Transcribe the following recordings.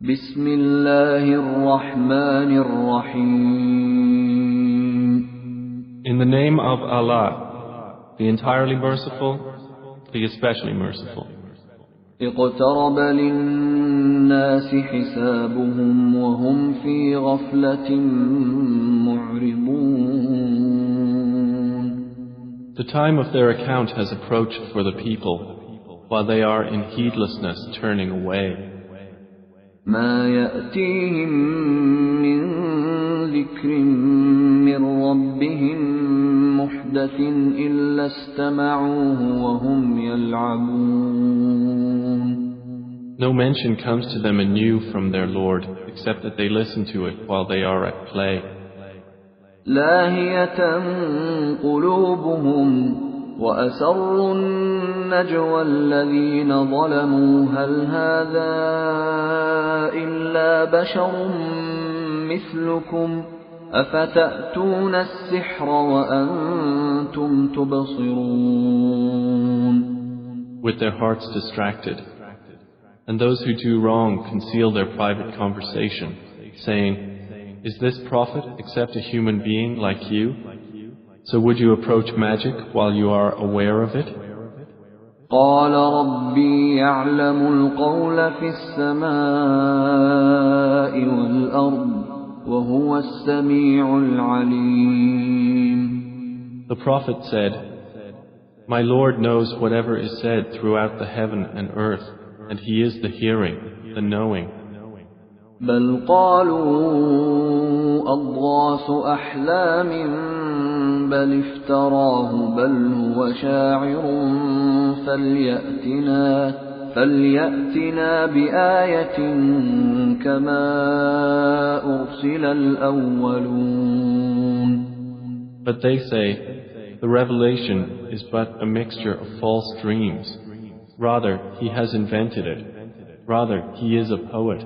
بسم الله الرحمن الرحيم. In the name of Allah, the entirely merciful, the especially merciful. اقترب للناس حسابهم وهم في غفلة معرضون. The time of their account has approached for the people, while they are in heedlessness turning away. ما يأتيهم من ذكر من ربهم محدث إلا استمعوه وهم يلعبون. No mention comes to them anew from their Lord, except that they listen to it while they are at play. لاهية قلوبهم وأسروا النجوى الذين ظلموا هل هذا إلا بشر مثلكم أفتأتون السحر وأنتم تبصرون. With their hearts distracted. And those who do wrong conceal their private conversation, saying, "Is this prophet except a human being like you? So would you approach magic while you are aware of it?" قال ربي يعلم القول في السماء والأرض وهو السميع العليم. The prophet said, "My Lord knows whatever is said throughout the heaven and earth, and He is the hearing, the knowing." بل قالوا أضغاث أحلام بل افتراه بل هو شاعر فليأتنا بآية كما أرسل الأولون. But they say, the revelation is but a mixture of false dreams. Rather, he has invented it. Rather, he is a poet.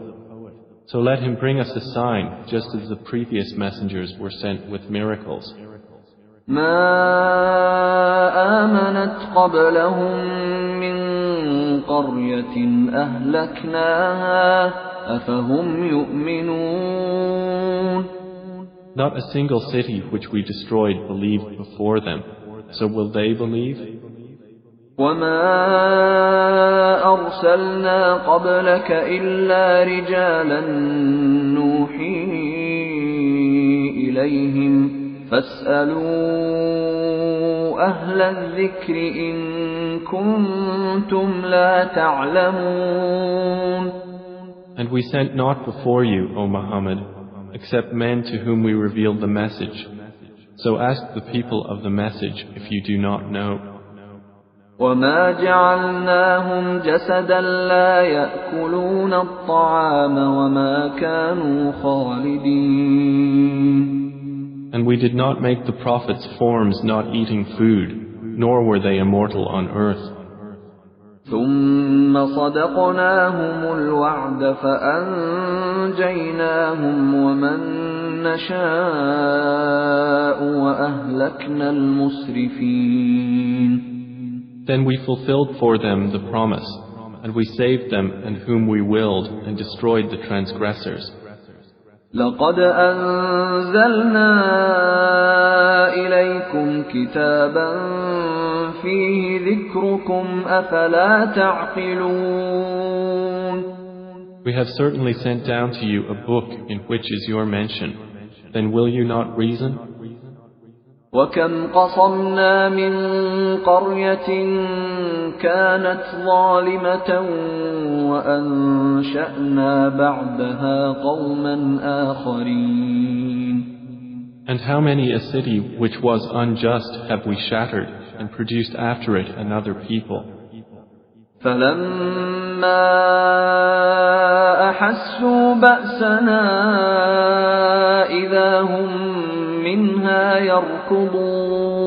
So let him bring us a sign, just as the previous messengers were sent with miracles. ما آمنت قبلهم من قرية أهلكناها أفهم يؤمنون. Not a single city which we destroyed believed before them. So will they believe? وما أرسلنا قبلك إلا رجالا نوحي إليهم فاسألوا أهل الذكر إن كنتم لا تعلمون. And we sent not before you, O Muhammad, except men to whom we revealed the message. So ask the people of the message if you do not know. وما جعلناهم جسدا لا يأكلون الطعام وما كانوا خالدين. And we did not make the prophets forms not eating food, nor were they immortal on earth. ثم صدقناهم الوعد فأنجيناهم ومن نشاء وأهلكنا المسرفين. Then we fulfilled for them the promise, and we saved them and whom we willed and destroyed the transgressors. لقد أنزلنا إليكم كتابا فيه ذكركم أفلا تعقلون. We have certainly sent down to you a book in which is your mention. Then will you not reason? وكم قصمنا من قرية كانت ظالمة وأنشأنا بعدها قوما آخرين. And how many a city which was unjust have we shattered and produced after it another people. فلما أحسوا بأسنا إذا هم منها يركضون.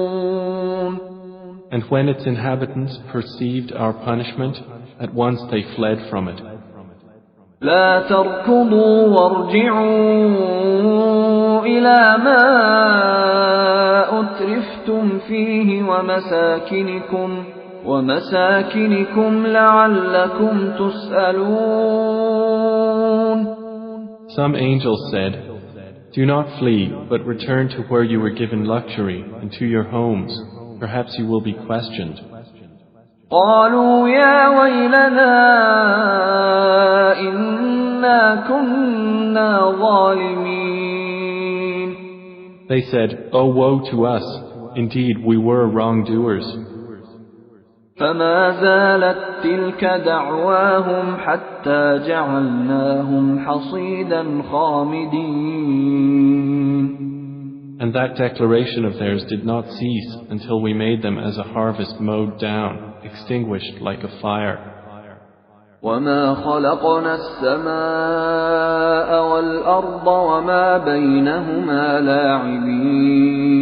And when its inhabitants perceived our punishment, at once they fled from it. لا تركضوا وارجعوا إلى ما أترفتم فيه ومساكنكم لعلكم تسألون. Some angels said, "Do not flee, but return to where you were given luxury and to your homes. Perhaps you will be questioned." قالوا يا ويلنا إنا كنا ظالمين. They said, "Oh, woe to us! Indeed, we were wrongdoers." فما زالت تلك دعواهم حتى جعلناهم حصيدا خامدين. And that declaration of theirs did not cease until we made them as a harvest mowed down, extinguished like a fire. وما خلقنا السماء والأرض وما بينهما لاعبين.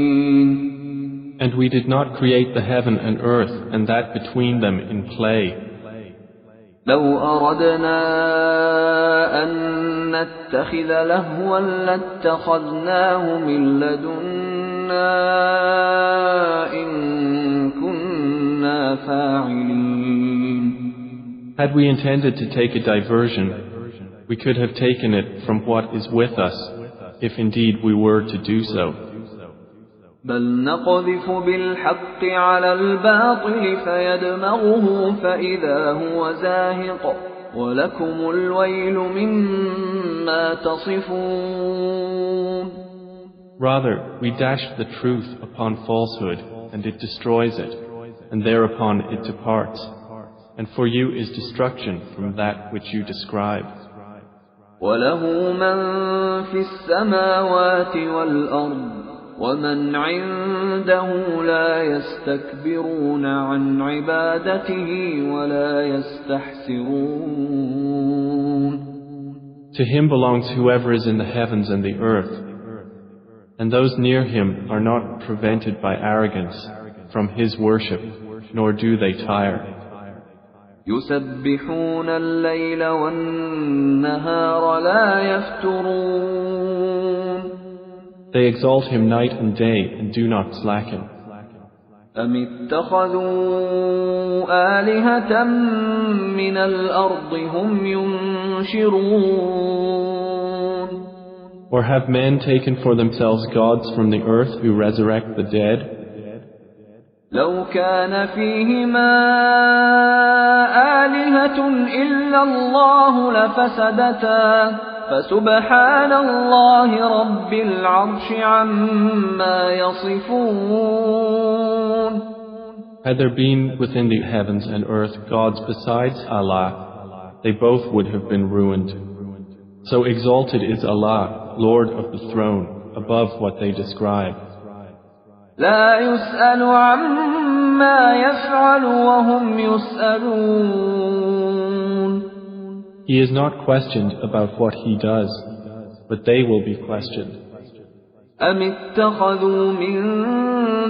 And we did not create the heaven and earth and that between them in play. لو أردنا أن نتخذ لهوا لاتخذناه من لدنا إن كنا فاعلين. Had we intended to take a diversion, we could have taken it from what is with us, if indeed we were to do so. بل نقذف بالحق على الباطل فيدمغه فإذا هو زاهق ولكم الويل مما تصفون. Rather, we dash the truth upon falsehood, and it destroys it, and thereupon it departs. And for you is destruction from that which you describe. وله من في السماوات والأرض ومن عنده لا يستكبرون عن عبادته ولا يستحسرون. To him belongs whoever is in the heavens and the earth, and those near him are not prevented by arrogance from his worship, nor do they tire. يسبحون الليل والنهار لا يفترون. They exalt him night and day and do not slacken. أم اتخذوا آلهة من الأرض هم ينشرون. Or have men taken for themselves gods from the earth who resurrect the dead? لو كان فيهما آلهة إلا الله لفسدتا فسبحان الله رب العرش عما يصفون. Had there been within the heavens and earth gods besides Allah, they both would have been ruined. So exalted is Allah, Lord of the throne, above what they describe. لا يسأل عما يفعل وهم يسألون. He is not questioned about what he does, but they will be questioned. أم اتخذوا من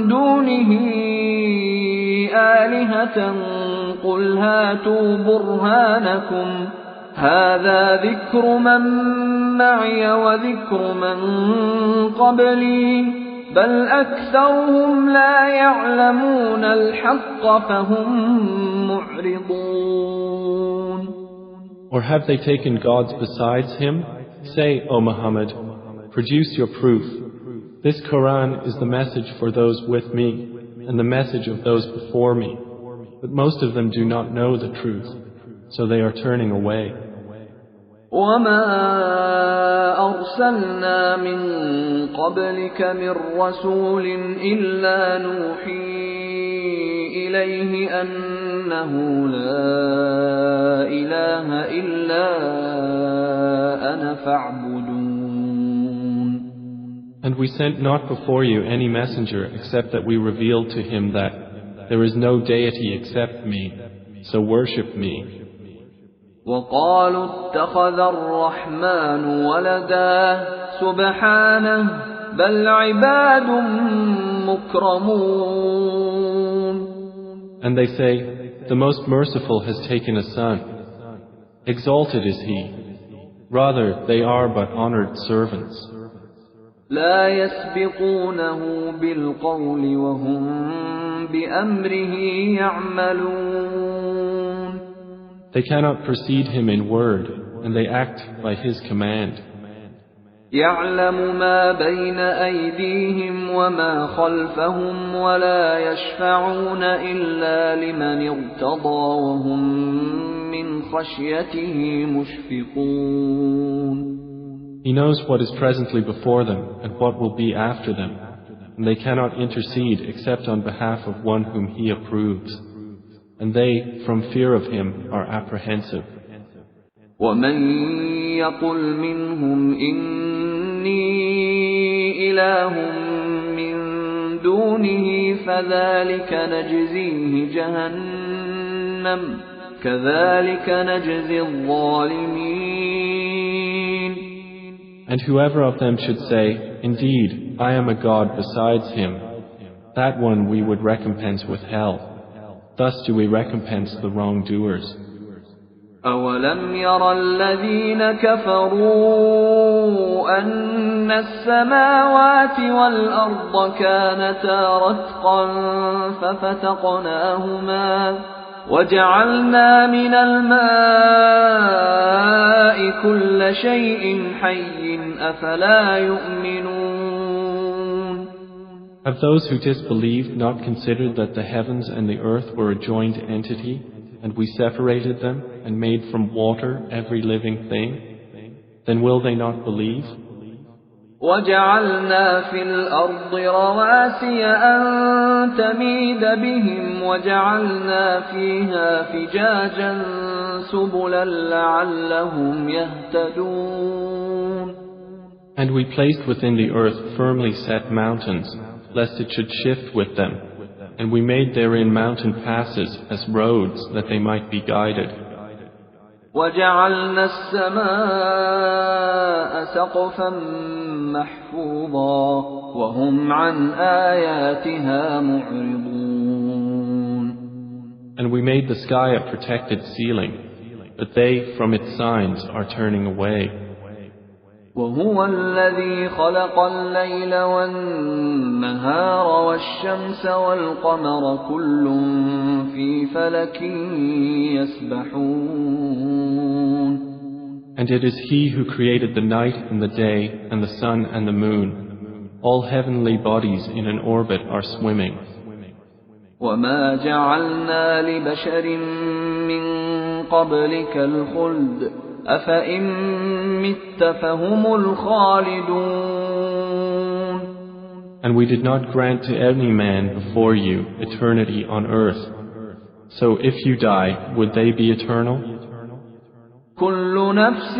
دونه آلهة قل هاتوا برهانكم هذا ذكر من معي وذكر من قبلي بل أكثرهم لا يعلمون الحق فهم معرضون. Or have they taken gods besides him? Say, O Muhammad, produce your proof. This Quran is the message for those with me and the message of those before me. But most of them do not know the truth, so they are turning away. وما أرسلنا من قبلك من رسول إلا نوحي إليه أنه لا إله إلا أنا فاعبدون. And we sent not before you any messenger except that we revealed to him that there is no deity except me, so worship me. وقالوا اتخذ الرحمن ولدا سبحانه بل عباد مكرمون. And they say, the most merciful has taken a son. Exalted is he. Rather, they are but honored servants. لا يسبقونه بالقول وهم بأمره يعملون. They cannot precede him in word, and they act by his command. يعلم ما بين أيديهم وما خلفهم ولا يشفعون إلا لمن ارتضى وهم من خشيته مشفقون. He knows what is presently before them and what will be after them, and they cannot intercede except on behalf of one whom He approves, and they, from fear of Him, are apprehensive. ومن يقل منهم إني إله من دونه فذلك نجزيه جهنم كذلك نجزي الظالمين. And whoever of them should say, "Indeed, I am a God besides Him," that one we would recompense with hell. Thus do we recompense the wrongdoers. أَوَلَمْ يَرَ الَّذِينَ كَفَرُوا أَنَّ السَّمَاوَاتِ وَالْأَرْضَ كَانَتَا رَتْقًا فَفَتَقْنَاهُمَا وَجَعَلْنَا مِنَ الْمَاءِ كُلَّ شَيْءٍ حَيٍّ أَفَلَا يُؤْمِنُونَ. Have those who disbelieved not considered that the heavens and the earth were a joined entity, and we separated them and made from water every living thing? Then will they not believe? وَجَعَلْنَا فِي الْأَرْضِ رَوَاسِيَ أَن تَمِيدَ بِهِمْ وَجَعَلْنَا فِيهَا فِجَاجًا سُبُلًا لَعَلَّهُمْ يَهْتَدُونَ. And we placed within the earth firmly set mountains, lest it should shift with them, and we made therein mountain passes as roads that they might be guided. وَجَعَلْنَا السَّمَاءَ سَقْفًا مَحْفُوظًا وَهُمْ عَنْ آيَاتِهَا مُعْرِضُونَ. And we made the sky a protected ceiling, but they from its signs are turning away. وَهُوَ الَّذِي خَلَقَ اللَّيْلَ وَالنَّهَارَ وَالشَّمْسَ وَالْقَمَرَ كُلٌّ فِي فَلَكٍ يَسْبَحُونَ. And it is He who created the night and the day and the sun and the moon. All heavenly bodies in an orbit are swimming. وَمَا جَعَلْنَا لِبَشَرٍ مِّن قَبْلِكَ الْخُلْدَ أَفَإِن مِّتَّ فَهُمُ الْخَالِدُونَ. And we did not grant to any man before you eternity on earth. So if you die, would they be eternal? كُلُّ نَفْسٍ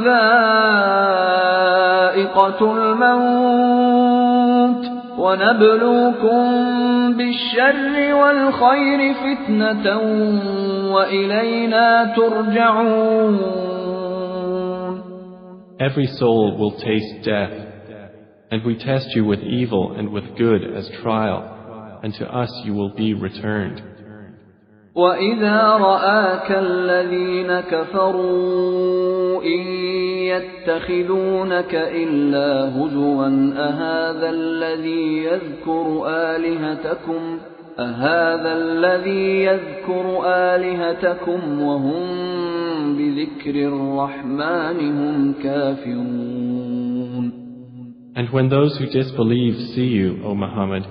ذَائِقَةُ الْمَوْتِ وَنَبْلُوكُم بِالشَّرِّ وَالْخَيْرِ فِتْنَةً وَإِلَيْنَا تُرْجَعُونَ. Every soul will taste death, and we test you with evil and with good as trial, and to us you will be returned. وَإِذَا رَآكَ الَّذِينَ كَفَرُوا إِن يَتَّخِذُونَكَ إِلَّا هُزُوًا أَهَذَا الَّذِي يَذْكُرُ آلِهَتَكُمْ وَهُمْ بِذِكْرِ الرَّحْمَنِ هُمْ كَافِرُونَ. And when those who disbelieve see you, O Muhammad,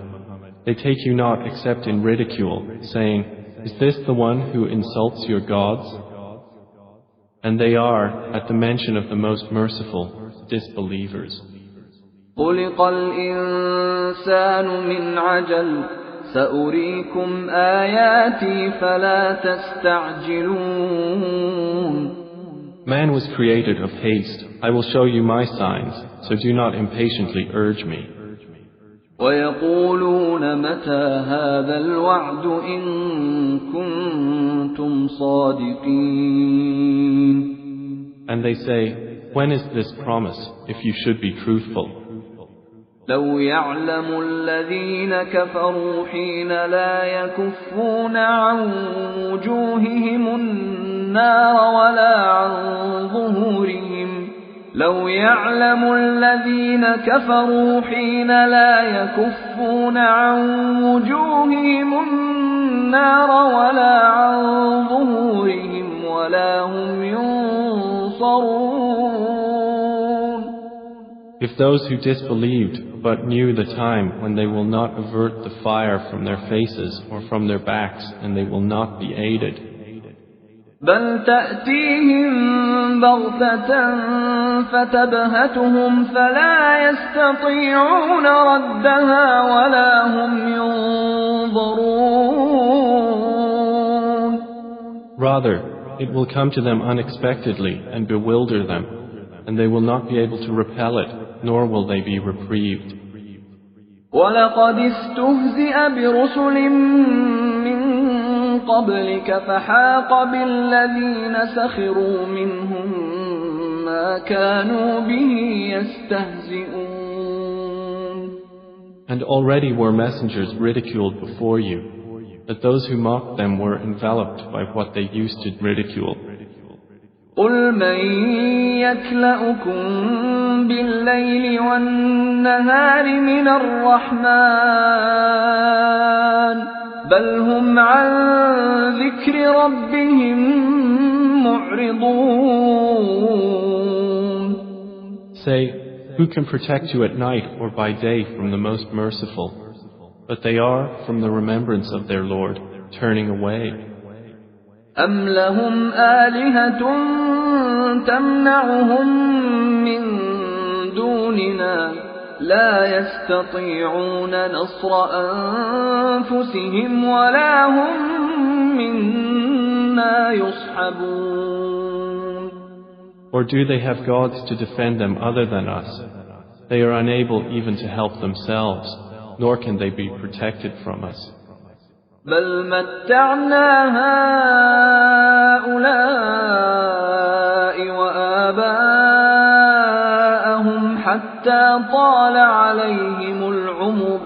they take you not except in ridicule, saying, "Is this the one who insults your gods?" And they are, at the mention of the Most Merciful, disbelievers. خُلِقَ الْإِنسَانُ مِنْ عَجَلٍ سَأُرِيكُمْ آيَاتِي فَلَا تَسْتَعْجِلُونَ. Man was created of haste. I will show you my signs, so do not impatiently urge me. وَيَقُولُونَ مَتَى هَذَا الْوَعْدُ إِن كُنتُمْ صَادِقِينَ. And they say, "When is this promise, if you should be truthful?" لَوْ يَعْلَمُ الَّذِينَ كَفَرُوا حِينَ لا يَكُفُّونَ عَن وُجُوهِهِمُ النَّارَ وَلَا عَن ظُهُورِهِمْ لَوْ يَعْلَمُ الَّذِينَ كَفَرُوا حِينَ لَا يَكُفُّونَ عَن وُجُوهِهِمُ النَّارَ وَلَا عَن ظُهُورِهِمْ وَلَا هُمْ يُنصَرُونَ. If those who disbelieved but knew the time when they will not avert the fire from their faces or from their backs and they will not be aided. بل تأتيهم بغتة فتبهتهم فلا يستطيعون ردها ولا هم ينظرون. Rather, it will come to them unexpectedly and bewilder them, and they will not be able to repel it, nor will they be reprieved. وَلَقَدِ اسْتُهْزِئَ بِرُسُلٍ مِّن قَبْلِكَ فَحَاقَ بِالَّذِينَ سَخِرُوا مِنْهُم مَّا كَانُوا بِهِ يَسْتَهْزِئُونَ. And already were messengers ridiculed before you, but those who mocked them were enveloped by what they used to ridicule. قُلْ مَن يَكْلَؤُكُم بِاللَّيْلِ وَالنَّهَارِ مِنَ الرَّحْمَنِ بَلْ هُمْ عَن ذِكْرِ رَبِّهِم مُّعْرِضُونَ. Say, who can protect you at night or by day from the Most Merciful? But they are, from the remembrance of their Lord, turning away. أَمْ لَهُمْ آلِهَةٌ تَمْنَعُهُم مِّن دُونِنَا لَا يَسْتَطِيعُونَ نَصْرَ أَنفُسِهِمْ وَلَا هُم مِّنَّا يُصْحَبُونَ. Or do they have gods to defend them other than us? They are unable even to help themselves, nor can they be protected from us. بَلْ مَتَّعْنَا هَٰؤُلَاءِ وَآبَاءَهُمْ حَتَّىٰ طَالَ عَلَيْهِمُ الْعُمُرُ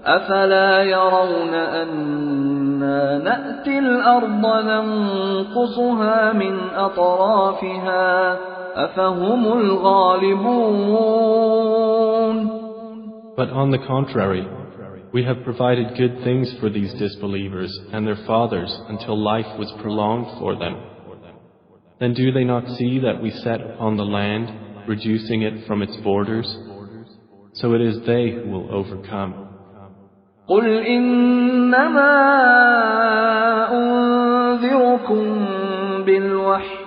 أَفَلَا يَرَوْنَ أَنَّا نَأْتِي الْأَرْضَ نَنقُصُهَا مِنْ أَطْرَافِهَا أَفَهُمُ الْغَالِبُونَ. But on the contrary, we have provided good things for these disbelievers and their fathers until life was prolonged for them. Then do they not see that we set upon the land, reducing it from its borders? So it is they who will overcome. قُلْ إِنَّمَا أُنذِرُكُم بِالْوَحْيِ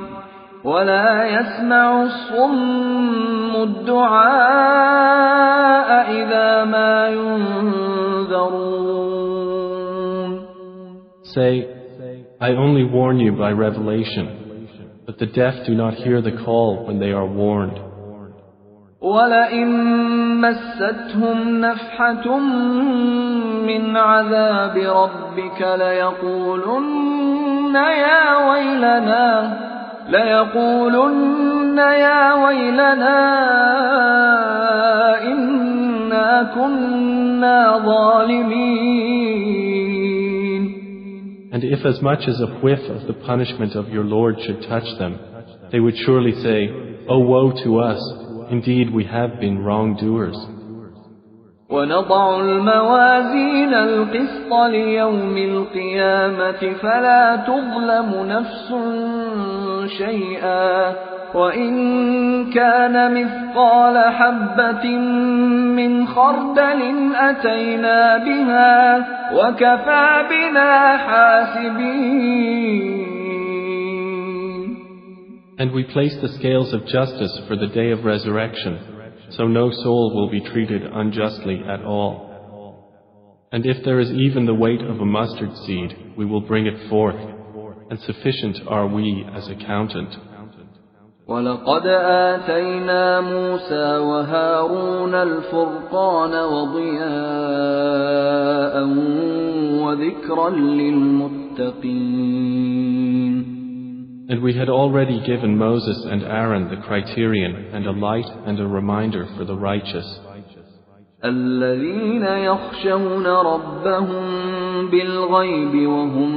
وَلَا يَسْمَعُ الصُّمُّ الدُّعَاءَ إِذَا مَا يُنذَرُونَ. Say, I only warn you by revelation, but the deaf do not hear the call when they are warned. وَلَئِن مَّسَّتْهُمْ نَفْحَةٌ مِّنْ عَذَابِ رَبِّكَ لَيَقُولُنَّ يَا وَيْلَنَا إِنَّا كُنَّا ظَالِمِينَ. And if as much as a whiff of the punishment of your Lord should touch them, they would surely say, "Oh, woe to us! Indeed, we have been wrongdoers." وَنَضَعُ الْمَوَازِينَ الْقِسْطَ لِيَوْمِ الْقِيَامَةِ فَلَا تُظْلَمُ نَفْسٌ شَيْئًا وَإِن كَانَ مِثْقَالَ حَبَّةٍ مِّنْ خَرْدَلٍ أَتَيْنَا بِهَا وَكَفَى بِنَا حَاسِبِينَ. And we place the scales of justice for the day of resurrection, so no soul will be treated unjustly at all. And if there is even the weight of a mustard seed, we will bring it forth, and sufficient are we as accountant. وَلَقَدْ آتَيْنَا مُوسَى وَهَارُونَ الْفُرْقَانَ وَضِيَاءً وَذِكْرًا لِلْمُتَّقِينَ. And we had already given Moses and Aaron the criterion and a light and a reminder for the righteous. الَّذِينَ يَخْشَوْنَ رَبَّهُم بِالْغَيْبِ وَهُم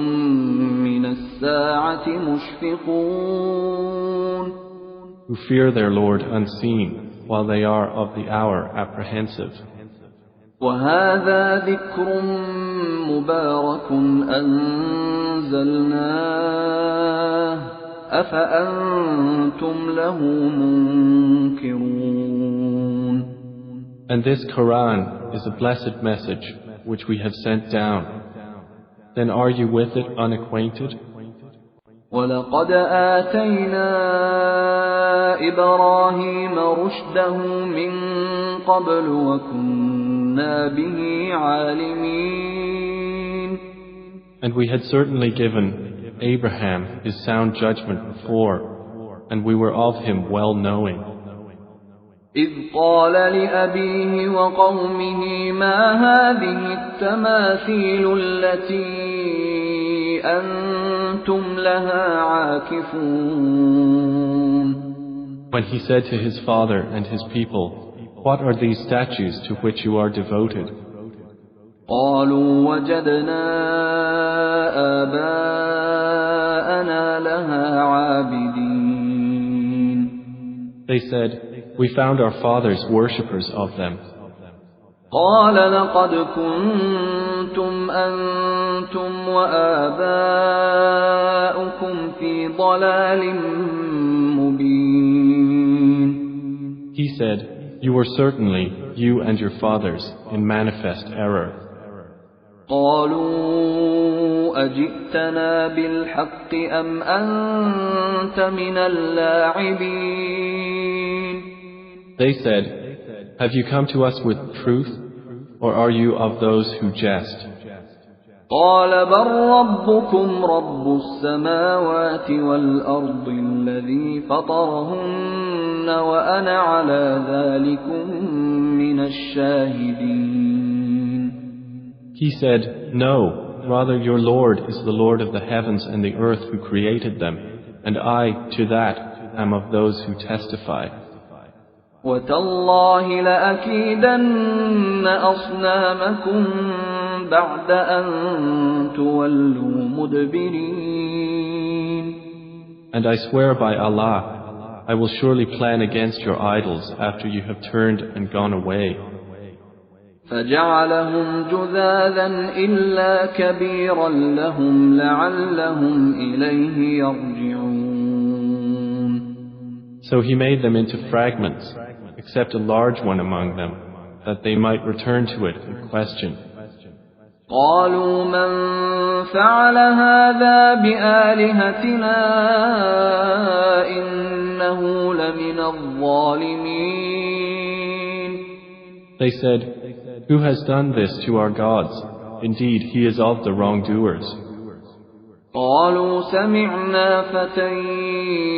مِّنَ السَّاعَةِ مُشْفِقُونَ. Who fear their Lord unseen, while they are of the hour apprehensive. وَهَذَا ذِكْرٌ مُبَارَكٌ أَنزَلْنَاهُ أَفَأَنتُمْ لَهُ مُنكِرُونَ. And this Quran is a blessed message which we have sent down. Then are you with it unacquainted? وَلَقَدْ آتَيْنَا إِبْرَاهِيمَ رُشْدَهُ مِنْ قَبْلُ وَكُنَّا بِهِ عَالِمِينَ. And we had certainly given Abraham his sound judgment before, and we were of him well knowing. إِذْ قَالَ لِأَبِيهِ وَقَوْمِهِ مَا هَذِهِ التَّمَاثِيلُ الَّتِي أَنْتُمْ لَهَا عَاكِفُونَ. When he said to his father and his people, "What are these statues to which you are devoted?" قَالُوا وَجَدْنَا آبَاءَنَا لَهَا عَابِدِينَ. They said, "We found our fathers worshippers of them." قَالَ لَقَدْ كُنْتُمْ أَنْتُمْ وَآبَاؤُكُمْ فِي ضَلَالٍ مُبِينٍ. He said, "You were certainly, you and your fathers, in manifest error." قَالُوا أَجِئْتَنَا بِالْحَقِّ أَمْ أَنْتَ مِنَ اللَّاعِبِينَ. They said, "Have you come to us with truth, or are you of those who jest?" قَالَ بَلْ رَبُّكُمْ رَبُّ السَّمَاوَاتِ وَالْأَرْضِ الَّذِي فَطَرَهُنَّ وَأَنَا عَلَى ذَلِكُمْ مِنَ الشَّاهِدِينَ. He said, "No, rather your Lord is the Lord of the heavens and the earth who created them, and I, to that, am of those who testify." وَتَاللَّهِ لَأَكِيدَنَّ أَصْنَامَكُمْ بَعْدَ أَن تُوَلُّوا مُدْبِرِينَ. And I swear by Allah, I will surely plan against your idols after you have turned and gone away. فَجَعَلَهُمْ جُذَاذًا إِلَّا كَبِيرًا لَهُمْ لَعَلَّهُمْ إِلَيْهِ يَرْجِعُونَ. So he made them into fragments, except a large one among them, that they might return to it and question. قَالُوا مَنْ فَعَلَ هَذَا بِآلِهَتِنَا إِنَّهُ لَمِنَ الظَّالِمِينَ. They said, "Who has done this to our gods? Indeed, he is of the wrongdoers." قَالُوا سَمِعْنَا فَتًى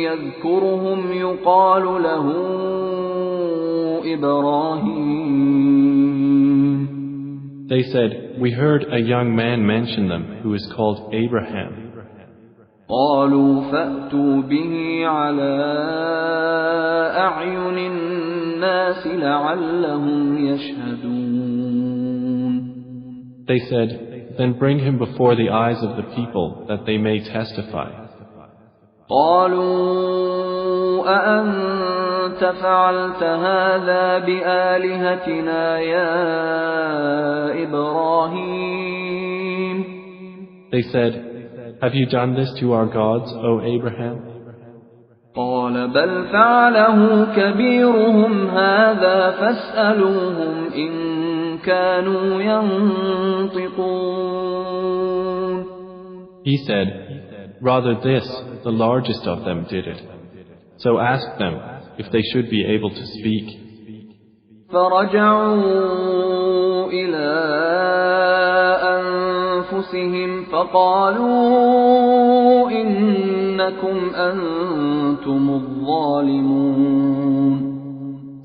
يَذْكُرُهُمْ يُقَالُ لَهُ إِبْرَاهِيمُ. They said, "We heard a young man mention them who is called Abraham." قَالُوا فَأْتُوا بِهِ عَلَى أَعْيُنِ النَّاسِ لَعَلَّهُمْ يَشْهَدُونَ. They said, "Then bring him before the eyes of the people that they may testify." قَالُوا أَأَنْتَ فَعَلْتَ هَذَا بِآلِهَتِنَا يَا إِبْرَاهِيمُ. They said, "Have you done this to our gods, O Abraham?" قَالَ بَلْ فَعَلَهُ كَبِيرُهُمْ هَذَا فَاسْأَلُوهُمْ إِنْ كَانُوا يَنْطِقُونَ. He said, "Rather this, the largest of them did it. So ask them if they should be able to speak." فَرَجَعُوا إِلَىٰ أَنفُسِهِمْ فَقَالُوا إِنَّكُمْ أَنْتُمُ الظَّالِمُونَ.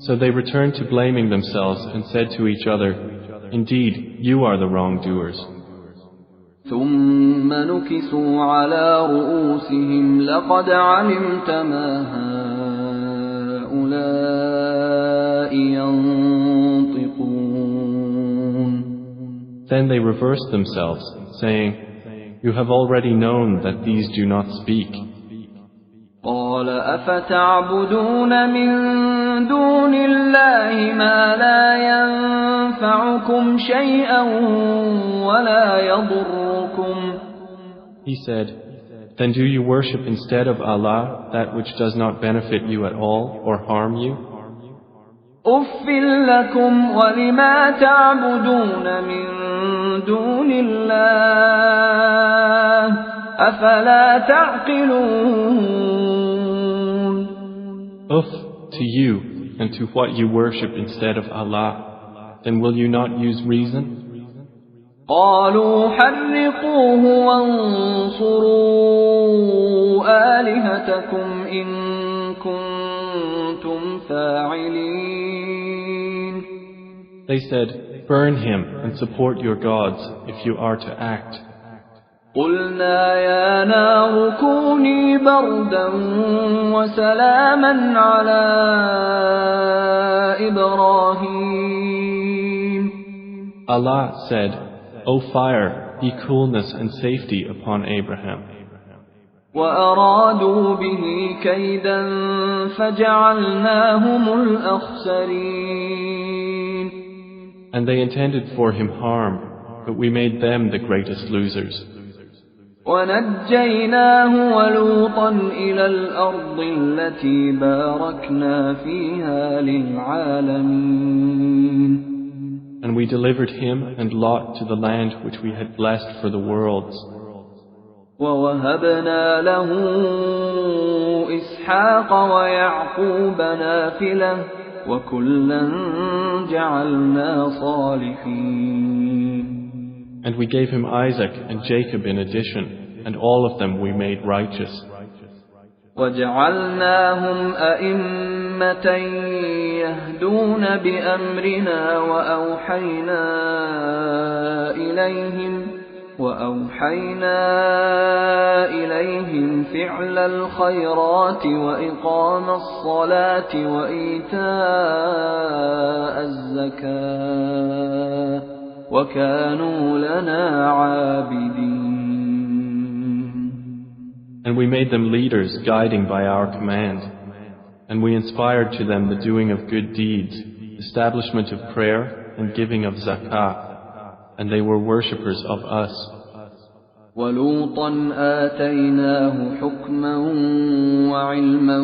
So they returned to blaming themselves and said to each other, "Indeed, you are the wrongdoers." ثُمَّ نُكِسُوا عَلَىٰ رُءُوسِهِمْ لَقَدْ عَلِمْتَ مَا هَٰؤُلَاءِ يَنطِقُونَ. Then they reversed themselves, saying, "You have already known that these do not speak." قَالَ أَفَتَعْبُدُونَ مِن دُونِ اللَّهِ مَا لَا يَنفَعُكُمْ شَيْئًا وَلَا يَضُرُّكُمْ. He said, "Then do you worship instead of Allah that which does not benefit you at all or harm you?" أف لكم ولما تعبدون من دون الله أفلا تعقلون. Uff to you and to what you worship instead of Allah. Then will you not use reason? قالوا حرقوه وانصروا آلهتكم إن كنتم فاعلين. They said, burn him and support your gods if you are to act. قلنا يا نار كوني بردا وسلاما على إبراهيم. Allah said, O fire, be coolness and safety upon Abraham. وأرادوا به كيدا فجعلناهم الأخسرين. And they intended for him harm, but we made them the greatest losers. ونجيناه ولوطا إلى الأرض التي باركنا فيها للعالمين. And we delivered him and Lot to the land which we had blessed for the worlds. ووهبنا له إسحاق ويعقوب نافلة وكلا جعلنا صالحين. And we gave him Isaac and Jacob in addition, and all of them we made righteous. وجعلناهم أئمة يهدون بأمرنا وأوحينا إليهم فعل الخيرات وإقام الصلاة وإيتاء الزكاة وكانوا لنا عابدين. And we made them leaders guiding by our command. And we inspired to them the doing of good deeds, establishment of prayer and giving of zakah. And they were worshippers of us. وَلُوطًا آتَيْنَاهُ حُكْمًا وَعِلْمًا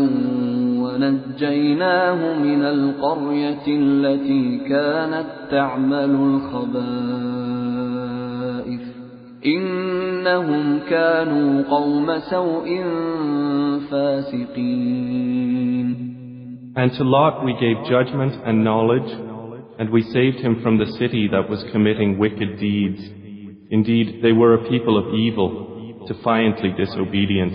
وَنَجَّيْنَاهُ مِنَ الْقَرْيَةِ الَّتِي كَانَتْ تَعْمَلُ الْخَبَائِثَ إِنَّهُمْ كَانُوا قَوْمَ سَوْءٍ فَاسِقِينَ. And to Lot we gave judgment and knowledge, and we saved him from the city that was committing wicked deeds. Indeed, they were a people of evil, defiantly disobedient.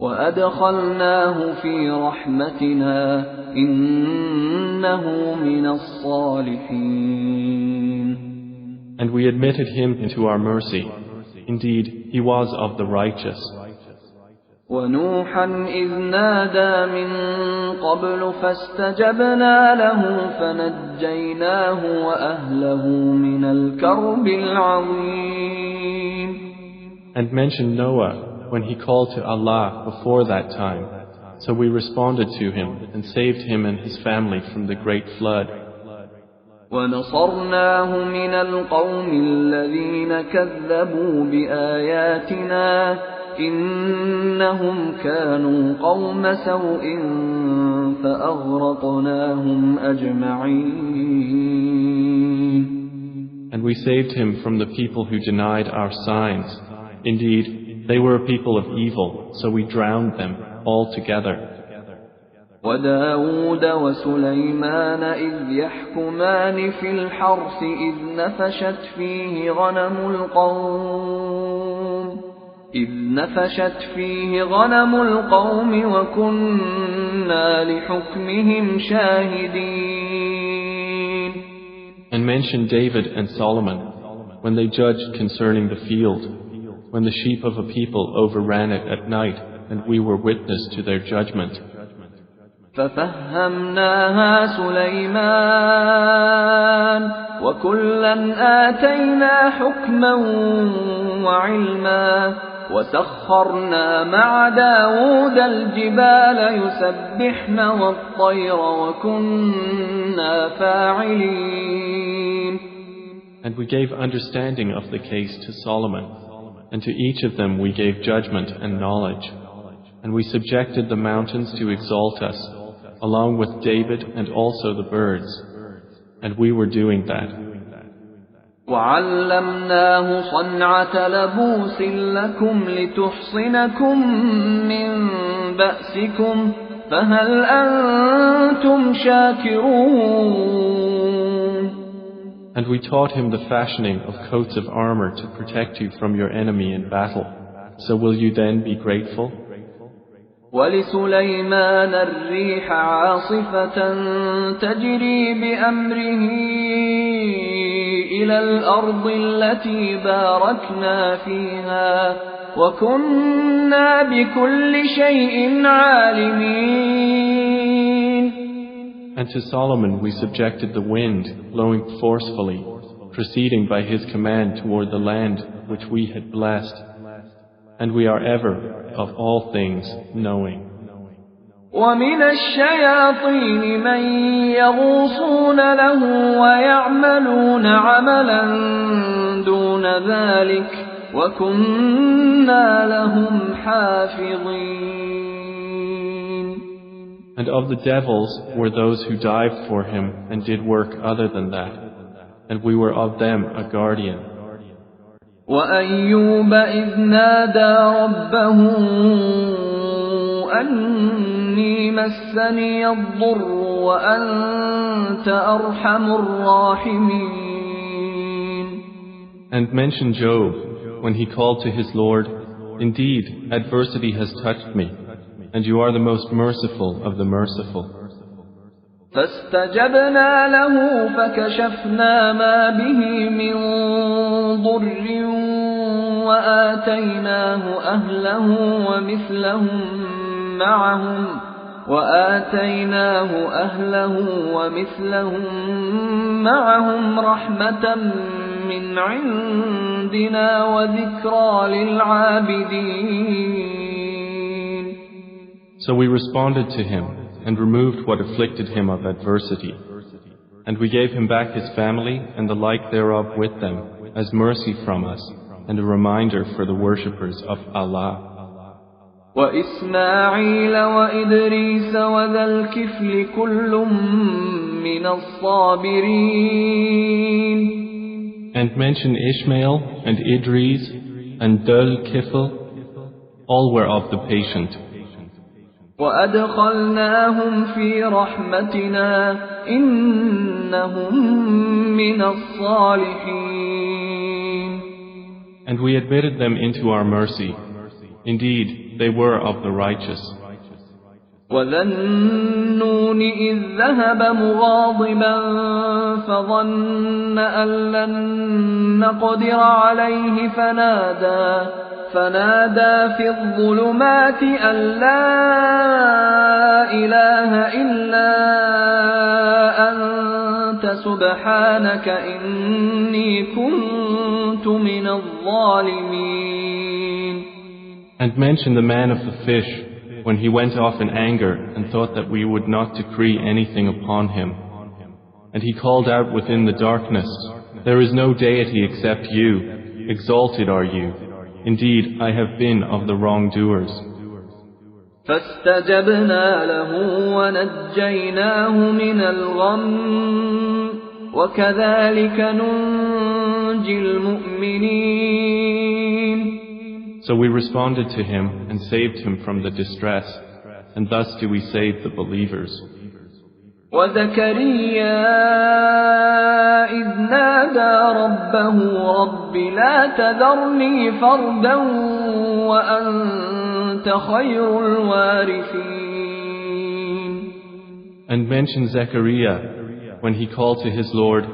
وَأَدْخَلْنَاهُ فِي رَحْمَتِنَا إِنَّهُ مِنَ الصَّالِحِينَ. And we admitted him into our mercy. Indeed, he was of the righteous. وَنُوحًا إِذْ نَادَى مِن قَبْلُ فَاسْتَجَبْنَا لَهُ فَنَجَّيْنَاهُ وَأَهْلَهُ مِنَ الْكَرْبِ الْعَظِيمِ. And mention Noah when he called to Allah before that time. So we responded to him and saved him and his family from the great flood. وَنَصَرْنَاهُ مِنَ الْقَوْمِ الَّذِينَ كَذَّبُوا بِآيَاتِنَا إِنَّهُمْ كَانُوا قَوْمَ سَوْءٍ فَأَغْرَقْنَاهُمْ أَجْمَعِينَ. And we saved him from the people who denied our signs. Indeed, they were a people of evil, so we drowned them altogether. وَدَاوُودَ وَسُلَيْمَانَ إِذْ يَحْكُمَانِ فِي الْحَرْثِ إذ نفشت فيه غنم القوم وكنا لحكمهم شاهدين. And mention David and Solomon when they judged concerning the field, when the sheep of a people overran it at night, and we were witness to their judgment. فَفَهَّمْنَاهَا سُلَيْمَانَ وَكُلًّا آتَيْنَا حُكْمًا وَعِلْمًا وَسَخَّرْنَا مَعَ دَاوُودَ الْجِبَالَ يُسَبِّحْنَ وَالطَّيْرَ وَكُنَّا فَاعِلِينَ. And we gave understanding of the case to Solomon, and to each of them we gave judgment and knowledge. And we subjected the mountains to exalt us, along with David and also the birds. And we were doing that. وعلمناه صنعة لبوس لكم لتحصنكم من بأسكم فهل أنتم شاكرون. And we taught him the fashioning of coats of armor to protect you from your enemy in battle. So will you then be grateful? ولسليمان الريح عاصفة تجري بأمره إلى الأرض التي باركنا فيها وكنا بكل شيء عالمين. And to Solomon we subjected the wind, blowing forcefully, proceeding by his command toward the land which we had blessed. And we are ever, of all things, knowing. ومن الشياطين من يغوصون له ويعملون عملا دون ذلك وكنا لهم حافظين. And of the devils were those who dived for him and did work other than that, and we were of them a guardian. وأيوب إذ نادى ربه أني مسني الضر وأنت أرحم الراحمين. And mention Job when he called to his Lord, "Indeed, adversity has touched me, and you are the most merciful of the merciful." فاستجبنا له فكشفنا ما به من ضر وآتيناه أهله ومثلهم معهم رحمة من عندنا وذكرى للعابدين. So we responded to him and removed what afflicted him of adversity. And we gave him back his family and the like thereof with them as mercy from us and a reminder for the worshippers of Allah. وإسماعيل وإدريس وذا الكفل كل من الصابرين. And mention Ishmael and Idris and Dhul Kifl, all were of the patient. وأدخلناهم في رحمتنا إنهم من الصالحين. And we admitted them into our mercy. Indeed, they were of the righteous. وذا النون إذ ذهب مغاضبا فظن أن لن نقدر عليه فنادى في الظلمات أن لا إله إلا أنت سبحانك إني كنت من الظالمين. And mention the man of the fish when he went off in anger and thought that we would not decree anything upon him. And he called out within the darkness, "There is no deity except you. Exalted are you. Indeed, I have been of the wrongdoers." فاستجبنا له ونجيناه من الغم وكذلك ننجي المؤمنين. So we responded to him and saved him from the distress, and thus do we save the believers. وزكريا إذ نادى ربه رب لا تذرني فردا وأنت خير الوارثين. And mention Zechariah when he called to his Lord,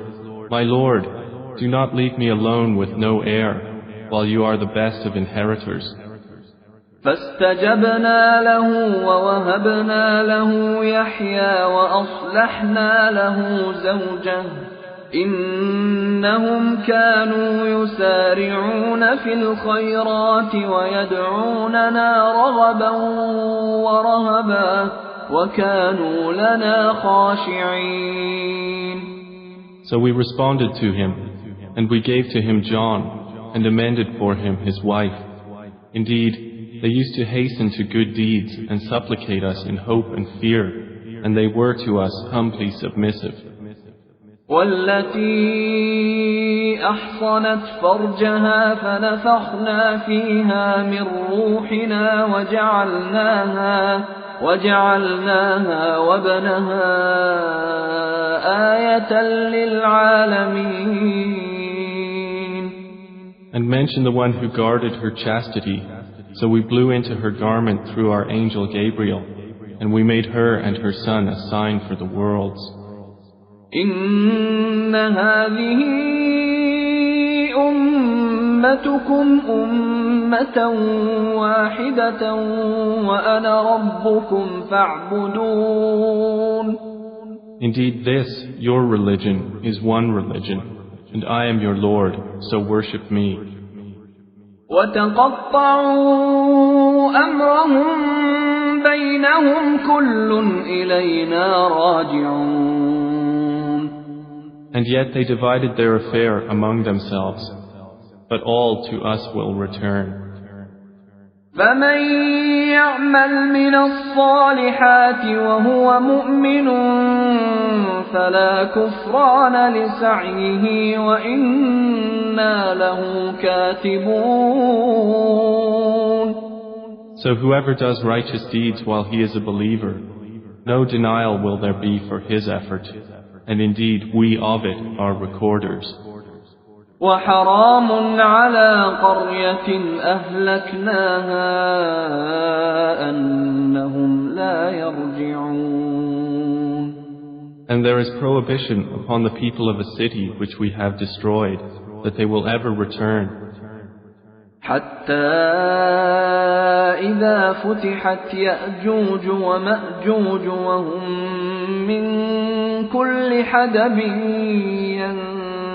"My Lord, do not leave me alone with no heir, while you are the best of inheritors." فاستجبنا له ووهبنا له يحيى وأصلحنا له زوجه إنهم كانوا يسارعون في الخيرات ويدعوننا رغبا ورهبا وكانوا لنا خاشعين. So we responded to him, and we gave to him John, and amended for him his wife. Indeed, they used to hasten to good deeds and supplicate us in hope and fear, and they were to us humbly submissive. والتي أحصنت فرجها فنفخنا فيها من روحنا وجعلناها وابنها آية للعالمين. And mention the one who guarded her chastity, so we blew into her garment through our angel Gabriel, and we made her and her son a sign for the worlds. إن هذه أمتكم أمة واحدة وأنا ربكم فاعبدون. Indeed, this, your religion, is one religion, and I am your Lord, so worship me. وتقطعوا أمرهم بينهم كل إلينا راجعون. And yet they divided their affair among themselves, but all to us will return. فمن يعمل من الصالحات وهو مؤمن فلا كفران لسعيه وإنا له كاتبون. So whoever does righteous deeds while he is a believer, no denial will there be for his effort, and indeed we of it are recorders. وحرام على قرية أهلكناها أنهم لا يرجعون. And there is prohibition upon the people of a city which we have destroyed, that they will ever return. حتى إذا فتحت يأجوج ومأجوج وهم من كل حدب ينسلون.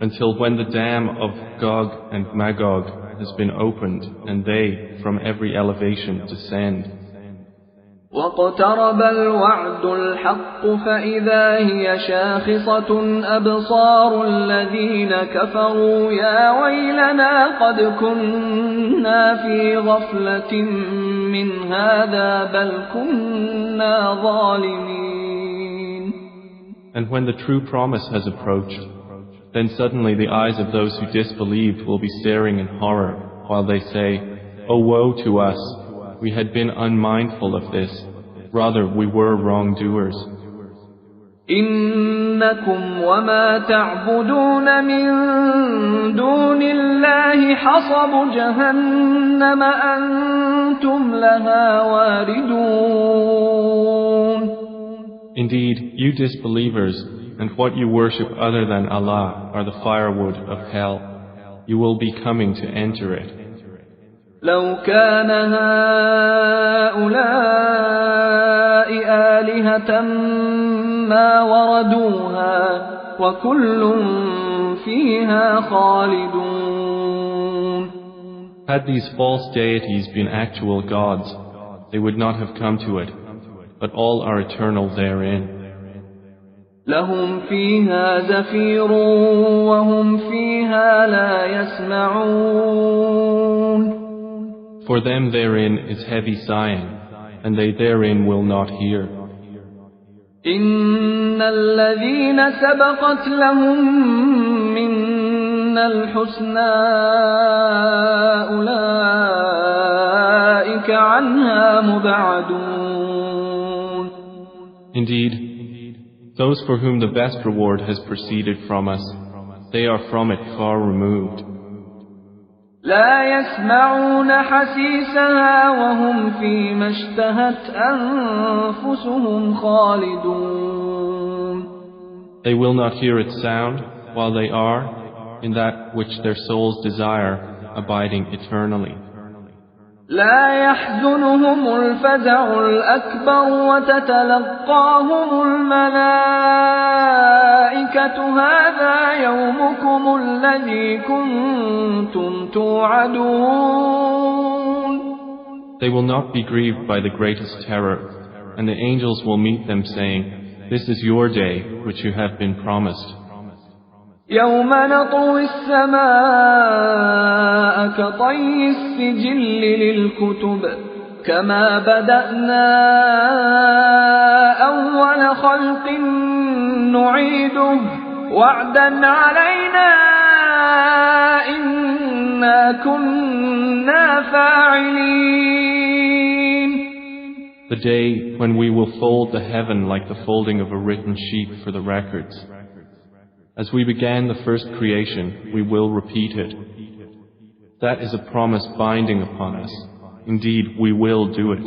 Until when the dam of Gog and Magog has been opened, and they from every elevation descend. واقترب الوعد الحق فإذا هي شاخصة أبصار الذين كفروا يا ويلنا قد كنا في غفلة من هذا بل كنا ظالمين. And when the true promise has approached, then suddenly the eyes of those who disbelieved will be staring in horror, while they say, "Oh woe to us! We had been unmindful of this. Rather, we were wrongdoers." إنكم وما تعبدون من دون الله حصب جهنم أنتم لها واردون. Indeed, you disbelievers, and what you worship other than Allah are the firewood of hell. You will be coming to enter it. لو كان هؤلاء آلهة ما وردوها وكل فيها خالدون. Had these false deities been actual gods, they would not have come to it, but all are eternal therein. لهم فيها زفير وهم فيها لا يسمعون. For them therein is heavy sighing, and they therein will not hear. إن الذين سبقت لهم منا الحسنى أولئك عنها مبعدون. Indeed, those for whom the best reward has proceeded from us, they are from it far removed. لا يسمعون حسيسها وهم فيما اشتهت أنفسهم خالدون. They will not hear its sound while they are, in that which their souls desire, abiding eternally. لا يحزنهم الفزع الأكبر وتتلقاهم الملائكة هذا يومكم الذي كنتم توعدون. They will not be grieved by the greatest terror, and the angels will meet them saying, "This is your day which you have been promised." يوم نطوي السماء كطي السجل للكتب كما بدأنا أول خلق نعيده وعدا علينا إنا كنا فاعلين. The day when we will fold the heaven like the folding of a written sheet for the records. As we began the first creation, we will repeat it. That is a promise binding upon us. Indeed, we will do it.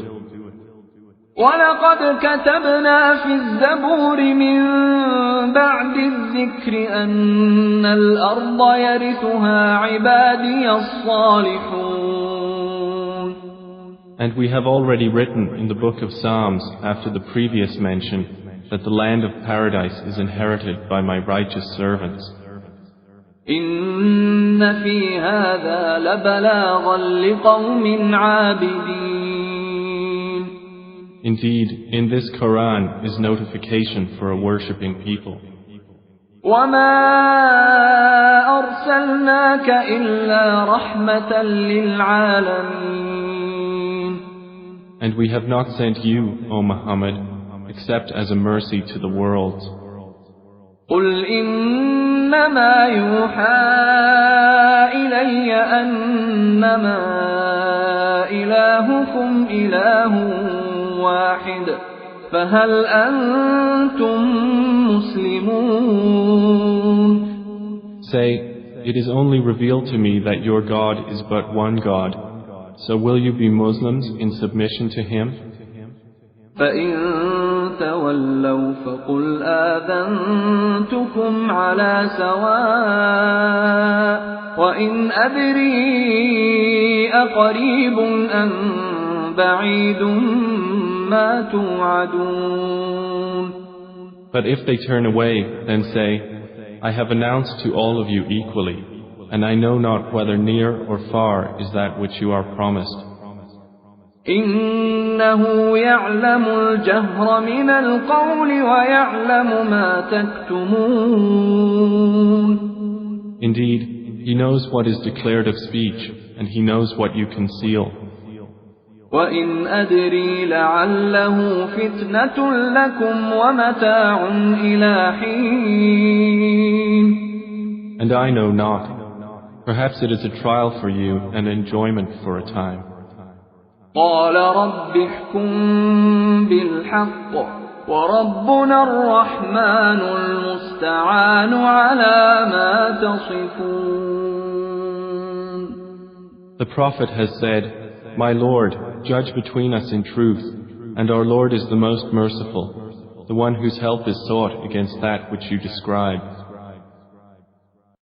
وَلَقَدْ كَتَبْنَا فِي الزَّبُورِ مِن بَعْدِ الذِّكْرِ أَنَّ الْأَرْضَ يَرِثُهَا عِبَادِيَ الصَّالِحُونَ. And we have already written in the book of Psalms after the previous mention that the land of paradise is inherited by my righteous servants. إِنَّ فِي هَذَا لَبَلَاغًا لِقَوْمٍ عَابِدِينَ. Indeed, in this Quran is notification for a worshipping people. وَمَا أَرْسَلْنَاكَ إِلَّا رَحْمَةً لِلْعَالَمِينَ. And we have not sent you, O Muhammad, except as a mercy to the world. قُلْ إِنَّمَا يُوحَى إِلَيَّ أَنَّمَا إِلَٰهُكُمْ إِلَٰهٌ واحد فهل أنتم مسلمون. Say, it is only revealed to me that your God is but one God. So will you be Muslims in submission to Him? فإن تولوا فقل آذنتكم على سواء وإن أدري أقريب أم بعيد ما توعدون. But if they turn away, then say, I have announced to all of you equally, and I know not whether near or far is that which you are promised. إنه يعلم الجهر من القول ويعلم ما تكتمون. Indeed, He knows what is declared of speech, and He knows what you conceal. وَإِنْ أَدْرِي لَعَلَّهُ فِتْنَةٌ لَكُمْ وَمَتَاعٌ إِلَى حِينٍ. And I know not. Perhaps it is a trial for you and enjoyment for a time. قَالَ رَبِّ احْكُم بِالْحَقِّ وَرَبُّنَا الرَّحْمَنُ الْمُسْتَعَانُ عَلَى مَا تَصِفُونَ. The Prophet has said, My Lord, judge between us in truth, and our Lord is the most merciful, the one whose help is sought against that which you describe.